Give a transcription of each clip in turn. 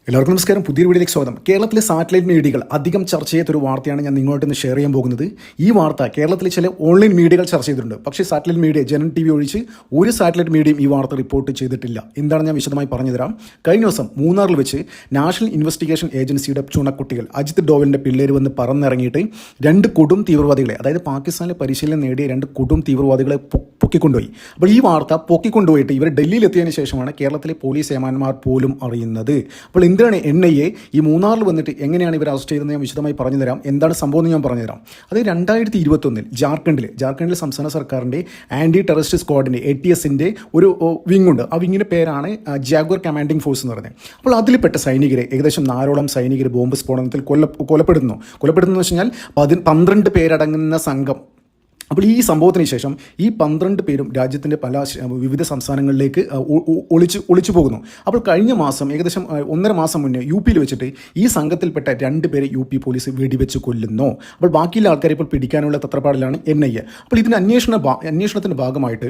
എല്ലാവർക്കും നമസ്കാരം. പുതിയൊരു വീഡിയോയിലേക്ക് സ്വാഗതം. കേരളത്തിലെ സാറ്റലൈറ്റ് മീഡിയകൾ അധികം ചർച്ച ചെയ്യാത്തൊരു വാർത്തയാണ് ഞാൻ നിങ്ങളോട് ഇന്ന് ഷെയർ ചെയ്യാൻ പോകുന്നത്. ഈ വാർത്ത കേരളത്തിലെ ചില ഓൺലൈൻ മീഡിയകൾ ചർച്ച ചെയ്തിട്ടുണ്ട്. പക്ഷേ സാറ്റലൈറ്റ് മീഡിയ ജനൻ TV ഒഴിച്ച് ഒരു സാറ്റലൈറ്റ് മീഡിയയും ഈ വാർത്ത റിപ്പോർട്ട് ചെയ്തിട്ടില്ല. എന്താണ് ഞാൻ വിശദമായി പറഞ്ഞുതരാം. കഴിഞ്ഞ ദിവസം മൂന്നാറിൽ വെച്ച് നാഷണൽ ഇൻവെസ്റ്റിഗേഷൻ ഏജൻസിയുടെ ചുണക്കുട്ടികൾ അജിത് ഡോവലിൻ്റെ പിള്ളേർ വന്ന് പറന്നിറങ്ങിയിട്ട് രണ്ട് കൊടും തീവ്രവാദികളെ, അതായത് പാകിസ്ഥാനിലെ പരിശീലനം നേടിയ രണ്ട് കൊടും തീവ്രവാദികളെ പൊക്കിക്കൊണ്ടുപോയി. അപ്പോൾ ഈ വാർത്ത പൊക്കിക്കൊണ്ടുപോയിട്ട് ഇവർ ഡൽഹിയിൽ എത്തിയതിനു ശേഷമാണ് കേരളത്തിലെ പോലീസ് ഏമാന്മാർ പോലും അറിയുന്നത്. അപ്പോൾ എന്തിനാണ് NIA ഈ മൂന്നാറിൽ വന്നിട്ട് എങ്ങനെയാണ് ഇവർ അറസ്റ്റ് ചെയ്തതെന്ന് ഞാൻ വിശദമായി പറഞ്ഞുതരാം. എന്താണ് സംഭവം എന്ന് ഞാൻ പറഞ്ഞുതരാം. അത് 2021 ജാർഖണ്ഡിൽ സംസ്ഥാന സർക്കാരിൻ്റെ ആൻറ്റി ടെററിസ്റ്റ് സ്ക്വാഡിൻ്റെ ATSൻ്റെ ഒരു വിങ് ഉണ്ട്. ആ വിങ്ങിൻ്റെ പേരാണ് ജാഗ്വർ കമാൻഡിംഗ് ഫോഴ്സ് എന്ന് പറയുന്നത്. അപ്പോൾ അതിൽപ്പെട്ട സൈനികരെ, ഏകദേശം 4ഓളം സൈനികർ ബോംബ് സ്ഫോടനത്തിൽ കൊലപ്പെടുന്നു എന്ന് വെച്ച് കഴിഞ്ഞാൽ 12 പേരടങ്ങുന്ന സംഘം. അപ്പോൾ ഈ സംഭവത്തിന് ശേഷം ഈ 12 പേരും രാജ്യത്തിൻ്റെ വിവിധ സംസ്ഥാനങ്ങളിലേക്ക് ഒളിച്ചു പോകുന്നു. അപ്പോൾ കഴിഞ്ഞ മാസം ഏകദേശം 1.5 മാസം മുന്നേ UP വെച്ചിട്ട് ഈ സംഘത്തിൽപ്പെട്ട 2 പേരെ UP പോലീസ് വെടിവെച്ച് കൊല്ലുന്നു. അപ്പോൾ ബാക്കിയുള്ള ആൾക്കാരെ ഇപ്പോൾ പിടിക്കാനുള്ള തത്രപ്പാടിലാണ് NIA. അപ്പോൾ ഇതിൻ്റെ അന്വേഷണത്തിൻ്റെ ഭാഗമായിട്ട്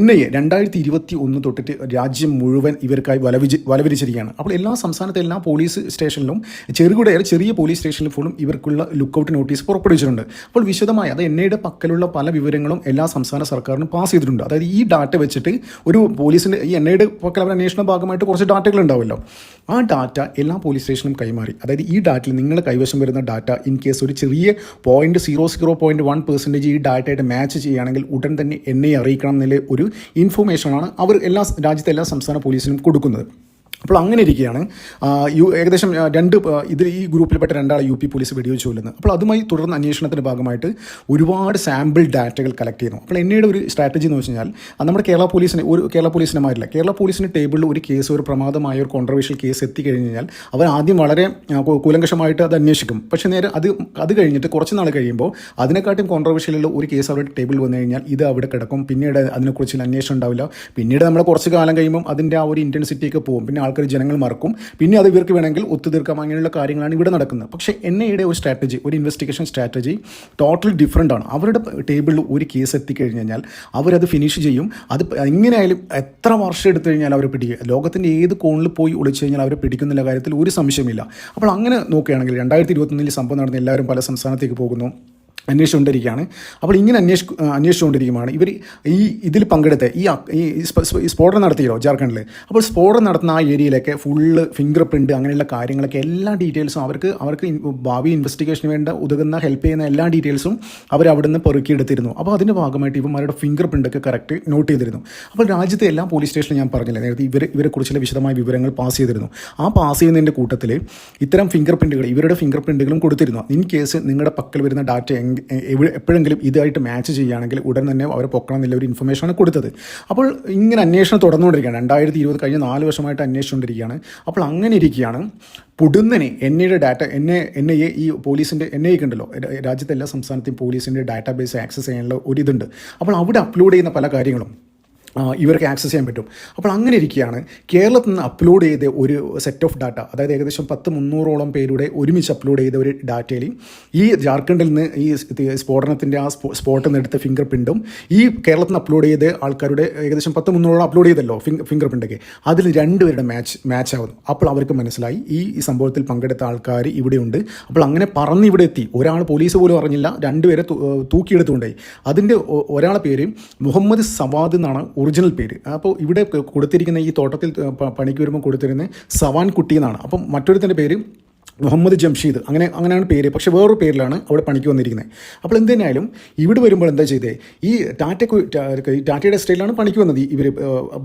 NIA 2021 തൊട്ടിട്ട് രാജ്യം മുഴുവൻ ഇവർക്കായി വലവിരിച്ചിരിക്കുകയാണ്. അപ്പോൾ എല്ലാ സംസ്ഥാനത്തെ എല്ലാ പോലീസ് സ്റ്റേഷനിലും ചെറിയ പോലീസ് സ്റ്റേഷനിലും പോലും ഇവർക്കുള്ള ലുക്കൗട്ട് നോട്ടീസ് പുറപ്പെടുവിച്ചിട്ടുണ്ട്. അപ്പോൾ വിശദമായി അത് NIAയുടെ പക്കലുള്ള പല വിവരങ്ങളും എല്ലാ സംസ്ഥാന സർക്കാരിനും പാസ് ചെയ്തിട്ടുണ്ട്. അതായത് ഈ ഡാറ്റ വെച്ചിട്ട് ഒരു പോലീസിൻ്റെ ഈ NIAയുടെ പക്കൽ അവർ അന്വേഷണ ഭാഗമായിട്ട് കുറച്ച് ഡാറ്റകൾ ഉണ്ടാവുമല്ലോ, ആ ഡാറ്റ എല്ലാ പോലീസ് സ്റ്റേഷനും കൈമാറി. അതായത് ഈ ഡാറ്റയിൽ നിങ്ങളുടെ കൈവശം വരുന്ന ഡാറ്റ ഇൻ കേസ് ഒരു ചെറിയ 0.00.1% ഈ ഡാറ്റയായിട്ട് മാച്ച് ചെയ്യുകയാണെങ്കിൽ ഉടൻ തന്നെ NIA അറിയിക്കണം എന്നുള്ള ഒരു ഇൻഫോർമേഷനാണ് അവർ രാജ്യത്തെ എല്ലാ സംസ്ഥാന പോലീസിനും കൊടുക്കുന്നത്. അപ്പോൾ അങ്ങനെ ഇരിക്കുകയാണ് ഏകദേശം ഈ ഗ്രൂപ്പിൽപ്പെട്ട 2 ആളെ UP പോലീസ് വെടിവെച്ച് കൊല്ലുന്നത്. അപ്പോൾ അതുമായി തുടർന്ന് അന്വേഷണത്തിൻ്റെ ഭാഗമായിട്ട് ഒരുപാട് സാമ്പിൾ ഡാറ്റകൾ കളക്ട് ചെയ്യുന്നു. അപ്പോൾ NIAയുടെ ഒരു സ്ട്രാറ്റജി എന്ന് വെച്ച് കഴിഞ്ഞാൽ നമ്മുടെ കേരള പോലീസിനെ മാറില്ല. കേരള പോലീസിൻ്റെ ടേബിളിൽ ഒരു കേസ്, ഒരു പ്രമാദമായ ഒരു കോൺട്രവേഴ്ഷ്യൽ കേസ് എത്തിക്കഴിഞ്ഞ് കഴിഞ്ഞാൽ അവർ ആദ്യം വളരെ കൂലങ്കഷമായിട്ട് അത് അന്വേഷിക്കും. പക്ഷേ നേരെ അത് കഴിഞ്ഞിട്ട് കുറച്ച് നാൾ കഴിയുമ്പോൾ അതിനെക്കാട്ടും കോൺട്രവേഴ്ഷ്യലുള്ള ഒരു കേസ് അവരുടെ ടേബിളിൽ വന്നു കഴിഞ്ഞാൽ ഇത് അവിടെ കിടക്കും. പിന്നീട് അതിനെക്കുറിച്ചുള്ള അന്വേഷണം ഉണ്ടാവില്ല. പിന്നീട് നമ്മൾ കുറച്ച് കാലം കഴിയുമ്പോൾ അതിൻ്റെ ആ ഒരു ഇൻറ്റൻസിറ്റിയൊക്കെ പോകും. പിന്നെ ജനങ്ങൾ മറക്കും. പിന്നെ അത് ഇവർക്ക് വേണമെങ്കിൽ ഒത്തുതീർക്കാം. അങ്ങനെയുള്ള കാര്യങ്ങളാണ് ഇവിടെ നടക്കുന്നത്. പക്ഷേ NIAയുടെ ഒരു സ്ട്രാറ്റജി, ഒരു ഇൻവെസ്റ്റിഗേഷൻ സ്ട്രാറ്റജി ടോട്ടൽ ഡിഫറൻ്റ് ആണ്. അവരുടെ ടേബിളിൽ ഒരു കേസ് എത്തിക്കഴിഞ്ഞ് കഴിഞ്ഞാൽ അവരത് ഫിനിഷ് ചെയ്യും. അത് എങ്ങനെയായാലും എത്ര വർഷം എടുത്തു കഴിഞ്ഞാൽ അവർ പിടിക്കുക. ലോകത്തിൻ്റെ ഏത് കോണിൽ പോയി ഒളിച്ചു കഴിഞ്ഞാൽ അവരെ പിടിക്കുന്നുള്ള കാര്യത്തിൽ ഒരു സംശയമില്ല. അപ്പോൾ അങ്ങനെ നോക്കുകയാണെങ്കിൽ 2021 സംഭവം നടന്ന് എല്ലാവരും പല സംസ്ഥാനത്തേക്ക് പോകുന്നു, അന്വേഷിച്ചുകൊണ്ടിരിക്കുകയാണ്. അപ്പോൾ ഇങ്ങനെ അന്വേഷിച്ചുകൊണ്ടിരിക്കുമ്പോൾ ഇവർ ഇതിൽ പങ്കെടുത്ത ഈ സ്ഫോടനം നടത്തിയല്ലോ ജാർഖണ്ഡിൽ. അപ്പോൾ സ്ഫോടനം നടത്തുന്ന ആ ഏരിയയിലൊക്കെ ഫുള്ള് ഫിംഗർ പ്രിൻറ്റ് അങ്ങനെയുള്ള കാര്യങ്ങളൊക്കെ എല്ലാ ഡീറ്റെയിൽസും അവർക്ക് ഭാവി ഇൻവെസ്റ്റിഗേഷന് വേണ്ട ഉതകുന്ന ഹെൽപ്പ് ചെയ്യുന്ന എല്ലാ ഡീറ്റെയിൽസും അവർ അവിടെ നിന്ന് പെറുക്കിയെടുത്തിരുന്നു. അപ്പോൾ അതിൻ്റെ ഭാഗമായിട്ട് ഇവന്മാരുടെ ഫിംഗർ പ്രിൻ്റൊക്കെ കറക്റ്റ് നോട്ട് ചെയ്തിരുന്നു. അപ്പോൾ രാജ്യത്തെ എല്ലാ പോലീസ് സ്റ്റേഷനിലും ഞാൻ പറഞ്ഞില്ല നേരത്തെ ഇവരെക്കുറിച്ചുള്ള വിശദമായ വിവരങ്ങൾ പാസ് ചെയ്തിരുന്നു. ആ പാസ് ചെയ്യുന്നതിൻ്റെ കൂട്ടത്തിൽ ഇത്തരം ഇവരുടെ ഫിംഗർ പ്രിൻറ്റുകളും കൊടുത്തിരുന്നു. ഇൻ കേസ് നിങ്ങളുടെ പക്കൽ വരുന്ന ഡാറ്റ എപ്പോഴെങ്കിലും ഇതായിട്ട് മാച്ച് ചെയ്യുകയാണെങ്കിൽ ഉടൻ തന്നെ അവരെ പൊക്കണം എന്നുള്ള ഒരു ഇൻഫർമേഷനാണ് കൊടുത്തത്. അപ്പോൾ ഇങ്ങനെ അന്വേഷണം തുടർന്നുകൊണ്ടിരിക്കുകയാണ്. 2020 കഴിഞ്ഞ 4 വർഷമായിട്ട് അന്വേഷിച്ചുകൊണ്ടിരിക്കുകയാണ്. അപ്പോൾ അങ്ങനെ ഇരിക്കുകയാണ് പൊടുന്നനെ NIAയുടെ ഡാറ്റ NIA ഈ പോലീസിൻ്റെ NIA ഉണ്ടല്ലോ, രാജ്യത്തെ എല്ലാ സംസ്ഥാനത്തെയും പോലീസിൻ്റെ ഡാറ്റാബേസ് ആക്സസ് ചെയ്യാനുള്ള ഒരു അപ്പോൾ അവിടെ അപ്ലോഡ് ചെയ്യുന്ന പല കാര്യങ്ങളും ഇവർക്ക് ആക്സസ് ചെയ്യാൻ പറ്റും. അപ്പോൾ അങ്ങനെ ഇരിക്കുകയാണ് കേരളത്തിൽ നിന്ന് അപ്ലോഡ് ചെയ്ത ഒരു സെറ്റ് ഓഫ് ഡാറ്റ, അതായത് ഏകദേശം 300-ഓളം പേരുടെ ഒരുമിച്ച് അപ്ലോഡ് ചെയ്ത ഒരു ഡാറ്റയിൽ ഈ ജാർഖണ്ഡിൽ നിന്ന് ഈ സ്ഫോടനത്തിൻ്റെ ആ സ്പോട്ടിൽ നിന്ന് എടുത്ത ഫിംഗർ പ്രിൻറ്റും ഈ കേരളത്തിൽ നിന്ന് അപ്ലോഡ് ചെയ്ത ആൾക്കാരുടെ ഏകദേശം 300-ഓളം അപ്ലോഡ് ചെയ്തല്ലോ ഫിംഗർ പ്രിൻ്റൊക്കെ, അതിൽ 2 പേരുടെ മാച്ച് ആവുന്നു. അപ്പോൾ അവർക്ക് മനസ്സിലായി ഈ സംഭവത്തിൽ പങ്കെടുത്ത ആൾക്കാർ ഇവിടെയുണ്ട്. അപ്പോൾ അങ്ങനെ പറന്ന് ഇവിടെ എത്തി. ഒരാൾ പോലീസ് പോലും അറിഞ്ഞില്ല, 2 പേരെ തൂക്കിയെടുത്തുകൊണ്ടായി. അതിൻ്റെ ഒരാളെ പേര് മുഹമ്മദ് സവാദ് എന്നാണ് ഒറിജിനൽ പേര്. അപ്പോൾ ഇവിടെ കൊടുത്തിരിക്കുന്ന ഈ തോട്ടത്തിൽ പണിക്ക് വരുമ്പോൾ കൊടുത്തിരുന്നത് സവാൻ കുട്ടി എന്നാണ്. അപ്പം മറ്റൊരുത്തിൻ്റെ പേര് മുഹമ്മദ് ജംഷീദ്, അങ്ങനെയാണ് പേര്. പക്ഷേ വേറൊരു പേരിലാണ് അവിടെ പണിക്ക് വന്നിരിക്കുന്നത്. അപ്പോൾ എന്തുതന്നെയായാലും ഇവിടെ വരുമ്പോൾ എന്താ ചെയ്തേ, ഈ ടാറ്റയുടെ സ്റ്റൈലാണ് പണിക്ക് വന്നത്. ഇവർ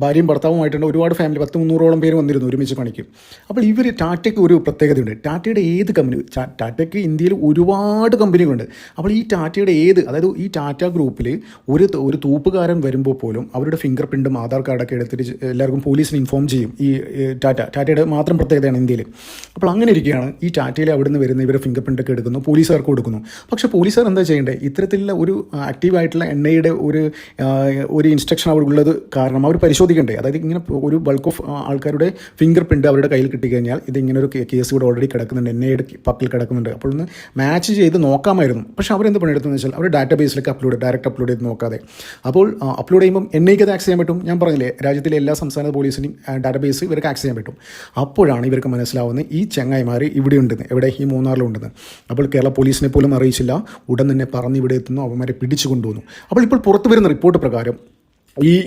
ഭാര്യയും ഭർത്താവുമായിട്ടുണ്ട്, ഒരുപാട് ഫാമിലി 300-ഓളം പേര് വന്നിരുന്നു ഒരുമിച്ച് പണിക്ക്. അപ്പോൾ ടാറ്റയ്ക്ക് ഒരു പ്രത്യേകതയുണ്ട്. ടാറ്റയുടെ ഏത് കമ്പനി, ടാറ്റയ്ക്ക് ഇന്ത്യയിൽ ഒരുപാട് കമ്പനികളുണ്ട്. അപ്പോൾ ഈ ടാറ്റയുടെ അതായത് ഈ ടാറ്റ ഗ്രൂപ്പിൽ ഒരു തൂപ്പുകാരൻ വരുമ്പോൾ പോലും അവരുടെ ഫിംഗർ പ്രിൻറ്റും ആധാർ കാർഡൊക്കെ എടുത്തിട്ട് എല്ലാവർക്കും പോലീസിന് ഇൻഫോം ചെയ്യും. ഈ ടാറ്റയുടെ മാത്രം പ്രത്യേകതയാണ് ഇന്ത്യയിൽ. അപ്പോൾ അങ്ങനെ ഇരിക്കുകയാണ് ഈ ടാറ്റയിൽ അവിടെ നിന്ന് വരുന്ന ഇവരെ ഫിംഗർ പ്രിൻ്റ് ഒക്കെ എടുക്കുന്നു, പോലീസുകാർക്ക് കൊടുക്കുന്നു. പക്ഷേ പോലീസുകാർ എന്താ ചെയ്യേണ്ടത്? ഇത്തരത്തിലുള്ള ഒരു ആക്റ്റീവായിട്ടുള്ള എണ്ണയുടെ ഒരു ഇൻസ്ട്രക്ഷൻ അവിടെ ഉള്ളത് കാരണം അവർ പരിശോധിക്കണ്ടേ? അതായത് ഇങ്ങനെ ഒരു ബൾക്ക് ഓഫ് ആൾക്കാരുടെ ഫിംഗർ പ്രിൻ്റ് അവരുടെ കയ്യിൽ കിട്ടിക്കഴിഞ്ഞാൽ ഇത് ഇങ്ങനെ ഒരു കേസ് ഇവിടെ ഓൾറെഡി കിടക്കുന്നുണ്ട്, എണ്ണയുടെ പക്കൽ കിടക്കുന്നുണ്ട്, അപ്പോൾ ഒന്ന് മാച്ച് ചെയ്ത് നോക്കാമായിരുന്നു. പക്ഷേ അവരെന്ത് പണിയെടുത്തെന്ന് വെച്ചാൽ അവർ ഡാറ്റാബേസിലേക്ക് ഡയറക്റ്റ് അപ്ലോഡ് ചെയ്ത് നോക്കാതെ, അപ്പോൾ അപ്ലോഡ് ചെയ്യുമ്പം എണ്ണയ്ക്ക് അത് ആക്സസ് ചെയ്യാൻ പറ്റും. ഞാൻ പറഞ്ഞില്ലേ, രാജ്യത്തിലെ എല്ലാ സംസ്ഥാന പോലീസിനും ഡാറ്റാബേസ് ഇവർക്ക് ആക്സസ് ചെയ്യാൻ പറ്റും. അപ്പോഴാണ് ഇവർക്ക് മനസ്സിലാവുന്നത് ഈ ചങ്ങായിമാർ ഇവിടെ ഉണ്ടെന്ന്, എവിടെ, ഈ മൂന്നാറിലുണ്ടെന്ന്. അപ്പോൾ കേരള പോലീസിനെ പോലും അറിയിച്ചില്ല, ഉടൻ തന്നെ പറഞ്ഞ് ഇവിടെ എത്തുന്നു, അവന്മാരെ പിടിച്ചു കൊണ്ടുവന്നു. അപ്പോൾ ഇപ്പോൾ പുറത്തു വരുന്ന റിപ്പോർട്ട് പ്രകാരം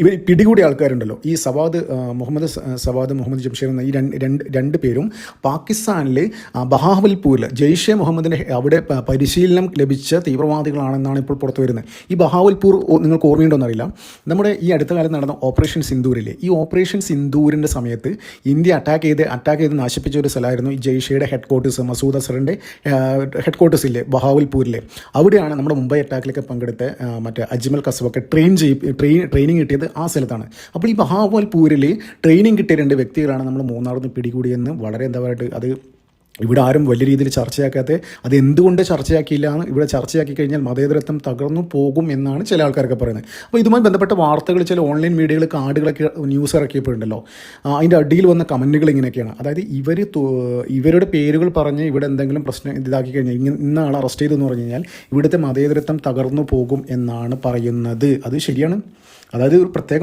ഇവർ പിടികൂടിയ ആൾക്കാരുണ്ടല്ലോ, ഈ മുഹമ്മദ് ജംഷീർ എന്ന ഈ രണ്ട് പേരും പാകിസ്ഥാനിലെ ബഹാവൽപൂരിൽ ജെയ്ഷെ മുഹമ്മദിൻ്റെ അവിടെ പരിശീലനം ലഭിച്ച തീവ്രവാദികളാണെന്നാണ് ഇപ്പോൾ പുറത്തു വരുന്നത്. ഈ ബഹാവൽപൂർ നിങ്ങൾക്ക് ഓർമ്മയുണ്ടോയെന്നറിയില്ല, നമ്മുടെ ഈ അടുത്ത കാലത്ത് നടന്ന ഓപ്പറേഷൻ സിന്ദൂരിലെ, ഈ ഓപ്പറേഷൻ സിന്ദൂരിൻ്റെ സമയത്ത് ഇന്ത്യ അറ്റാക്ക് ചെയ്ത് നശിപ്പിച്ച ഒരു സ്ഥലമായിരുന്നു ഈ ജെയ്ഷയുടെ ഹെഡ് ക്വാർട്ടേഴ്സ്, മസൂദ് അസറിൻ്റെ ഹെഡ് ക്വാർട്ടേഴ്സ് ഇല്ലേ ബഹാവൽപൂരിലെ. അവിടെയാണ് നമ്മുടെ മുംബൈ അറ്റാക്കിലൊക്കെ പങ്കെടുത്ത മറ്റേ അജ്മൽ കസബൊക്കെ ട്രെയിനിങ് കിട്ടിയത് ആ സ്ഥലത്താണ്. അപ്പോൾ ഈ ബഹാവൽപൂരിൽ ട്രെയിനിങ് കിട്ടിയ രണ്ട് വ്യക്തികളാണ് നമ്മൾ മൂന്നാറിൽ നിന്ന് പിടികൂടിയെന്ന് വളരെ എന്താ പറയുക, അത് ഇവിടെ ആരും വലിയ രീതിയിൽ ചർച്ചയാക്കാത്ത, അത് എന്തുകൊണ്ട് ചർച്ചയാക്കിയില്ല എന്ന് ഇവിടെ ചർച്ചയാക്കി കഴിഞ്ഞാൽ മതേതരത്വം തകർന്നു പോകും എന്നാണ് ചില ആൾക്കാരൊക്കെ പറയുന്നത്. അപ്പോൾ ഇതുമായി ബന്ധപ്പെട്ട വാർത്തകൾ ചില ഓൺലൈൻ മീഡിയകൾ കാർഡുകളൊക്കെ ന്യൂസ് ഇറക്കിയപ്പോഴുണ്ടല്ലോ, അതിൻ്റെ അടിയിൽ വന്ന കമൻറ്റുകൾ ഇങ്ങനെയൊക്കെയാണ്. അതായത് ഇവരുടെ പേരുകൾ പറഞ്ഞ് ഇവിടെ എന്തെങ്കിലും പ്രശ്നം ഇതാക്കി കഴിഞ്ഞാൽ, ഇന്ന ആൾ അറസ്റ്റ് ചെയ്തെന്ന് പറഞ്ഞു കഴിഞ്ഞാൽ ഇവിടുത്തെ മതേതരത്വം തകർന്നു പോകും എന്നാണ് പറയുന്നത്. അത് ശരിയാണ്. അതായത് ഒരു പ്രത്യേക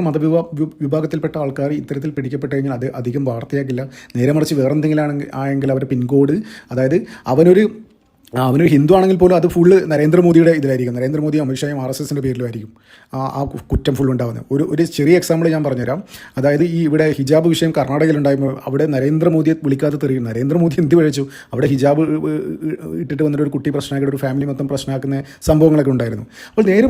വിഭാഗത്തിൽപ്പെട്ട ആൾക്കാർ ഇത്തരത്തിൽ പിടിക്കപ്പെട്ട് കഴിഞ്ഞാൽ അത് അധികം വാർത്തയാക്കില്ല. നേരെ മറിച്ച് വേറെന്തെങ്കിലും ആയെങ്കിൽ അവരുടെ പിൻകോഡ്, അതായത് അവനൊരു ഹിന്ദു ആണെങ്കിൽ പോലും അത് ഫുള്ള് നരേന്ദ്രമോദിയുടെ ഇതിലായിരിക്കും, നരേന്ദ്രമോദി അമിത്ഷായും RSSൻ്റെ പേരിലുമായിരിക്കും ആ കുറ്റം ഫുൾ ഉണ്ടാകുന്നത്. ഒരു ചെറിയ എക്സാമ്പിൾ ഞാൻ പറഞ്ഞുതരാം. അതായത് ഈ ഇവിടെ ഹിജാബ് വിഷയം കർണാടകയിലുണ്ടായപ്പോൾ അവിടെ നരേന്ദ്രമോദിയെ വിളിക്കാതെ തെറിയും. നരേന്ദ്രമോദി എന്ത് വിളിച്ചു? അവിടെ ഹിജാബ് ഇട്ടിട്ട് വന്നിട്ട് ഒരു കുട്ടി പ്രശ്നമാക്കിയിട്ട് ഒരു ഫാമിലി മൊത്തം പ്രശ്നമാക്കുന്ന സംഭവങ്ങളൊക്കെ ഉണ്ടായിരുന്നു. അപ്പോൾ നേരെ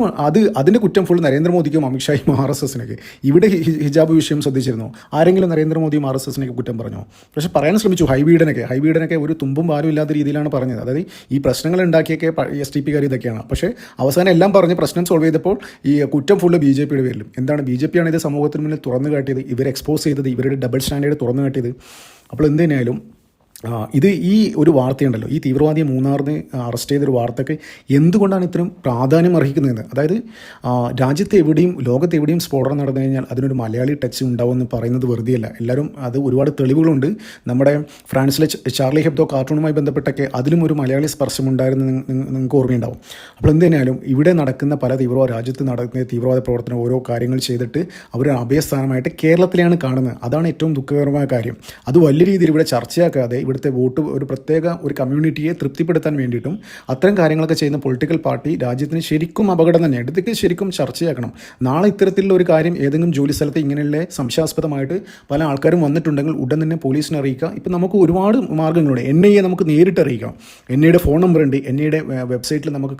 അതിൻ്റെ കുറ്റം ഫുൾ നരേന്ദ്രമോദിക്കും അമിത്ഷായും RSSനൊക്കെ. ഇവിടെ ഹിജാബ് വിഷയം ശ്രദ്ധിച്ചിരുന്നു? ആരെങ്കിലും നരേന്ദ്രമോദിയും RSSനൊക്കെ കുറ്റം പറഞ്ഞോ? പക്ഷേ പറയാൻ ശ്രമിച്ചു. ഹൈബീഡനൊക്കെ ഒരു തുമ്പും പാലും ഇല്ലാത്ത രീതിയിലാണ് പറഞ്ഞത്. അതായത് ഈ പ്രശ്നങ്ങൾ ഉണ്ടാക്കിയൊക്കെ SDP ഇതൊക്കെയാണ്. പക്ഷേ അവസാനം എല്ലാം പറഞ്ഞ് പ്രശ്നം സോൾവ് ചെയ്തപ്പോൾ ഈ കുറ്റം ഫുള്ള് BJPയുടെ പേരിലും. എന്താണ് BJP ആണ് ഇത് സമൂഹത്തിന് മുന്നിൽ തുറന്നു കാട്ടിയത്, ഇവർ എക്സ്പോസ് ചെയ്തത്, ഇവരുടെ ഡബിൾ സ്റ്റാൻഡേർഡ് തുറന്നു കാട്ടിയത്. അപ്പോൾ എന്ത് തന്നെയായാലും ഇത് ഈ ഒരു വാർത്തയുണ്ടല്ലോ, ഈ തീവ്രവാദിയെ മൂന്നാറിന് അറസ്റ്റ് ചെയ്തൊരു വാർത്തയ്ക്ക് എന്തുകൊണ്ടാണ് ഇത്രയും പ്രാധാന്യം അർഹിക്കുന്നതെന്ന്. അതായത് രാജ്യത്ത് എവിടെയും ലോകത്ത് എവിടെയും സ്ഫോടനം നടന്നു കഴിഞ്ഞാൽ അതിനൊരു മലയാളി ടച്ച് ഉണ്ടാവുമെന്ന് പറയുന്നത് വെറുതെയല്ല. എല്ലാവരും അത് ഒരുപാട് തെളിവുകളുണ്ട്. നമ്മുടെ ഫ്രാൻസിലെ ചാർലി ഹെബ്ദോ കാർട്ടൂണുമായി ബന്ധപ്പെട്ടൊക്കെ അതിലും ഒരു മലയാളി സ്പർശമുണ്ടായിരുന്നു, നിങ്ങൾക്ക് ഓർമ്മയുണ്ടാവും. അപ്പോൾ എന്ത് തന്നെയാലും ഇവിടെ നടക്കുന്ന പല രാജ്യത്ത് നടക്കുന്ന തീവ്രവാദ പ്രവർത്തനം ഓരോ കാര്യങ്ങൾ ചെയ്തിട്ട് അവർ അഭയസ്ഥാനമായിട്ട് കേരളത്തിലെയാണ് കാണുന്നത്. അതാണ് ഏറ്റവും ദുഃഖകരമായ കാര്യം. അത് വലിയ രീതിയിൽ ഇവിടെ ചർച്ചയാക്കാതെ ഇവിടുത്തെ വോട്ട് ഒരു പ്രത്യേക ഒരു കമ്മ്യൂണിറ്റിയെ തൃപ്തിപ്പെടുത്താൻ വേണ്ടിയിട്ടും അത്തരം കാര്യങ്ങളൊക്കെ ചെയ്യുന്ന പൊളിറ്റിക്കൽ പാർട്ടി രാജ്യത്തിന് ശരിക്കും അപകടം തന്നെയാണ്. ഇതൊക്കെ ശരിക്കും ചർച്ചയാക്കണം. നാളെ ഇത്തരത്തിലുള്ള ഒരു കാര്യം ഏതെങ്കിലും ജോലി സ്ഥലത്ത് ഇങ്ങനെയുള്ള സംശയാസ്പദമായിട്ട് പല ആൾക്കാരും വന്നിട്ടുണ്ടെങ്കിൽ ഉടൻ തന്നെ പോലീസിനെ അറിയിക്കുക. ഇപ്പം നമുക്ക് ഒരുപാട് മാർഗ്ഗങ്ങളുണ്ട്. NIA നമുക്ക് നേരിട്ട് അറിയിക്കാം. NIAയുടെ ഫോൺ നമ്പർ ഉണ്ട്, NIAയുടെ വെബ്സൈറ്റിൽ നമുക്ക്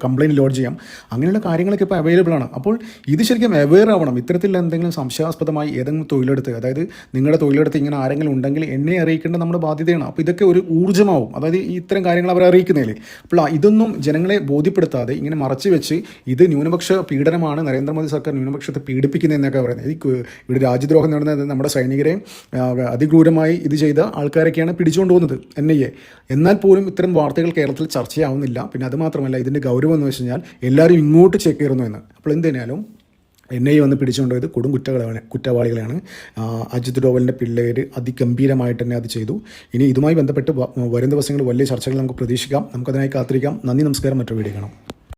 കംപ്ലയിൻറ്റ് ലോഡ്ജ് ചെയ്യാം. അങ്ങനെയുള്ള കാര്യങ്ങളൊക്കെ ഇപ്പോൾ അവൈലബിൾ ആണ്. അപ്പോൾ ഇത് ശരിക്കും അവെയർ ആവണം. ഇത്തരത്തിലുള്ള എന്തെങ്കിലും സംശയാസ്പദമായി ഏതെങ്കിലും തൊഴിലെടുത്ത്, അതായത് നിങ്ങളുടെ തൊഴിലെടുത്ത് ഇങ്ങനെ ആരെങ്കിലും ഉണ്ടെങ്കിൽ NIA അറിയിക്കേണ്ട നമ്മുടെ ബാധ്യതയാണ്. അപ്പോൾ ഇതൊക്കെ ഒരു ഊർജ്ജമാവും. അതായത് ഈ ഇത്തരം കാര്യങ്ങൾ അവരെ അറിയിക്കുന്നതിൽ. അപ്പോൾ ഇതൊന്നും ജനങ്ങളെ ബോധ്യപ്പെടുത്താതെ ഇങ്ങനെ മറച്ചു വെച്ച് ഇത് ന്യൂനപക്ഷ പീഡനമാണ്, നരേന്ദ്രമോദി സർക്കാർ ന്യൂനപക്ഷത്തെ പീഡിപ്പിക്കുന്നതെന്നൊക്കെ പറയുന്നത്. ഇവിടെ രാജ്യദ്രോഹം നടന്നത് നമ്മുടെ സൈനികരെ അതിക്രൂരമായി ഇത് ചെയ്ത ആൾക്കാരൊക്കെയാണ് പിടിച്ചുകൊണ്ട് പോകുന്നത് NIA. എന്നാൽ പോലും ഇത്തരം വാർത്തകൾ കേരളത്തിൽ ചർച്ചയാവുന്നില്ല. പിന്നെ അതുമാത്രമല്ല, ഇതിൻ്റെ ഗൗരവം എന്ന് വെച്ച് കഴിഞ്ഞാൽ എല്ലാവരും ഇങ്ങോട്ട് ചേക്കേറുന്നു എന്ന്. അപ്പോൾ എന്തിനാലും NIA വന്ന് പിടിച്ചുകൊണ്ടത് കൊടും കുറ്റവാളികളാണ്. അജിത് ഡോവലിൻ്റെ പിള്ളേർ അതിഗംഭീരമായിട്ട് തന്നെ അത് ചെയ്തു. ഇനി ഇതുമായി ബന്ധപ്പെട്ട് വരും ദിവസങ്ങളിൽ വലിയ ചർച്ചകൾ നമുക്ക് പ്രതീക്ഷിക്കാം. നമുക്കതിനായി കാത്തിരിക്കാം. നന്ദി, നമസ്കാരം. മറ്റൊരു വീഡിയോ കാണാം.